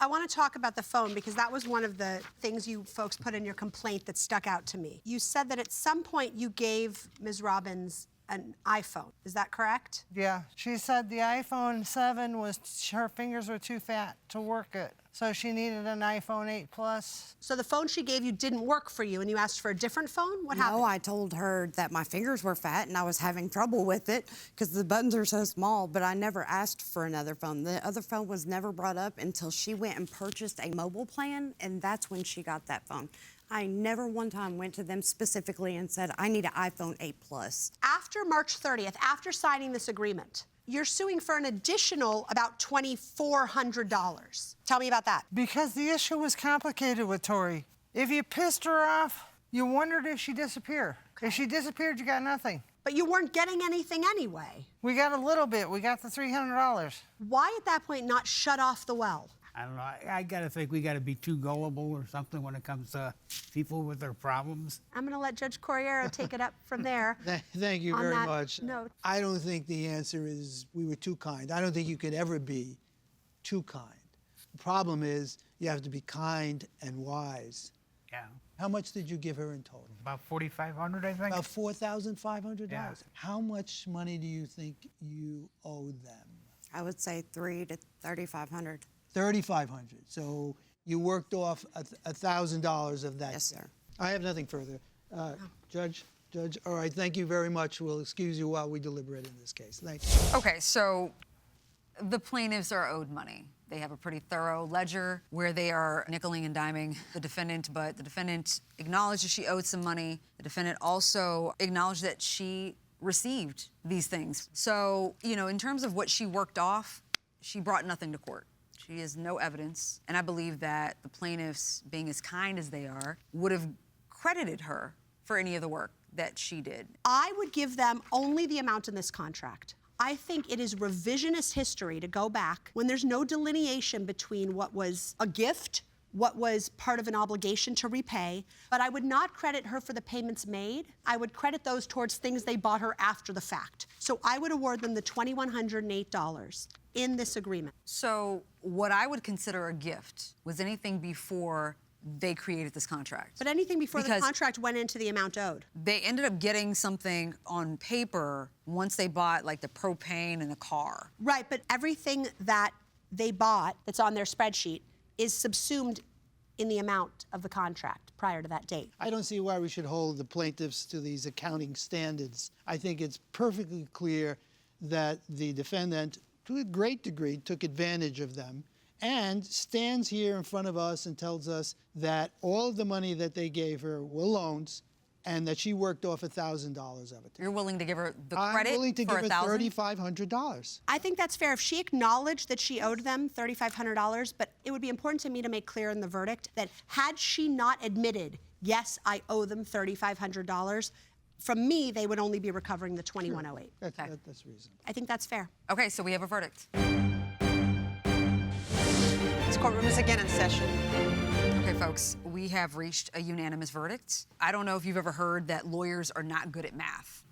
I want to talk about the phone because that was one of the things you folks put in your complaint that stuck out to me. You said that at some point you gave Ms. Robbins an iPhone. Is that correct? Yeah. She said the iPhone 7 was, her fingers were too fat to work it. So she needed an iPhone 8 Plus. So the phone she gave you didn't work for you and you asked for a different phone? What happened? No, I told her that my fingers were fat and I was having trouble with it because the buttons are so small, but I never asked for another phone. The other phone was never brought up until she went and purchased a mobile plan, and that's when she got that phone. I never one time went to them specifically and said, I need an iPhone 8 Plus. After March 30th, after signing this agreement, you're suing for an additional about $2,400. Tell me about that. Because the issue was complicated with Tori. If you pissed her off, you wondered if she'd disappear. Okay. If she disappeared, you got nothing. But you weren't getting anything anyway. We got a little bit. We got the $300. Why at that point not shut off the well? I don't know. I gotta think we gotta be too gullible or something when it comes to people with their problems. I'm gonna let Judge Corriero take it up from there. Thank you very much. Note. I don't think the answer is we were too kind. I don't think you could ever be too kind. The problem is you have to be kind and wise. Yeah. How much did you give her in total? About $4,500, I think. About $4,500? Yeah. How much money do you think you owe them? I would say $3,000 to $3,500. $3,500. So you worked off $1,000 of that. Yes, sir. I have nothing further. Judge, all right, thank you very much. We'll excuse you while we deliberate in this case. Thank you. Okay, so the plaintiffs are owed money. They have a pretty thorough ledger where they are nickeling and diming the defendant, but the defendant acknowledged that she owed some money. The defendant also acknowledged that she received these things. So, you know, in terms of what she worked off, she brought nothing to court. She has no evidence, and I believe that the plaintiffs, being as kind as they are, would have credited her for any of the work that she did. I would give them only the amount in this contract. I think it is revisionist history to go back when there's no delineation between what was a gift, what was part of an obligation to repay, but I would not credit her for the payments made. I would credit those towards things they bought her after the fact. So I would award them the $2,108 in this agreement. So what I would consider a gift was anything before they created this contract. But anything before the Because contract went into the amount owed. they ended up getting something on paper once they bought like the propane and the car. Right, but everything that they bought that's on their spreadsheet is subsumed in the amount of the contract prior to that date. I don't see why we should hold the plaintiffs to these accounting standards. I think it's perfectly clear that the defendant, to a great degree, took advantage of them and stands here in front of us and tells us that all of the money that they gave her were loans and that she worked off $1,000 of it. You're willing to give her the I'm credit willing to for give her $1,000? $3,500. I think that's fair. If she acknowledged that she owed them $3,500, but it would be important to me to make clear in the verdict that had she not admitted, yes, I owe them $3,500, from me, they would only be recovering the $2,108. That's reasonable. I think that's fair. Okay, so we have a verdict. This courtroom is again in session. Okay, folks, we have reached a unanimous verdict. I don't know if you've ever heard that lawyers are not good at math.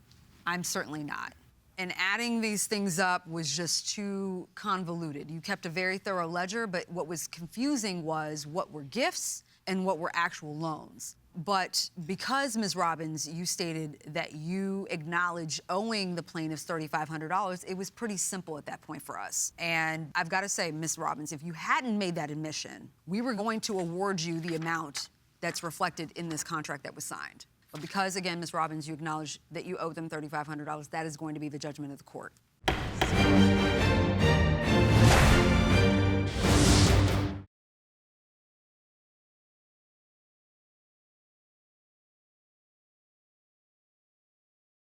I'm certainly not. And adding these things up was just too convoluted. You kept a very thorough ledger, but what was confusing was what were gifts and what were actual loans. But because, Ms. Robbins, you stated that you acknowledge owing the plaintiffs $3,500, it was pretty simple at that point for us. And I've got to say, Ms. Robbins, if you hadn't made that admission, we were going to award you the amount that's reflected in this contract that was signed. But because, again, Ms. Robbins, you acknowledge that you owe them $3,500, that is going to be the judgment of the court.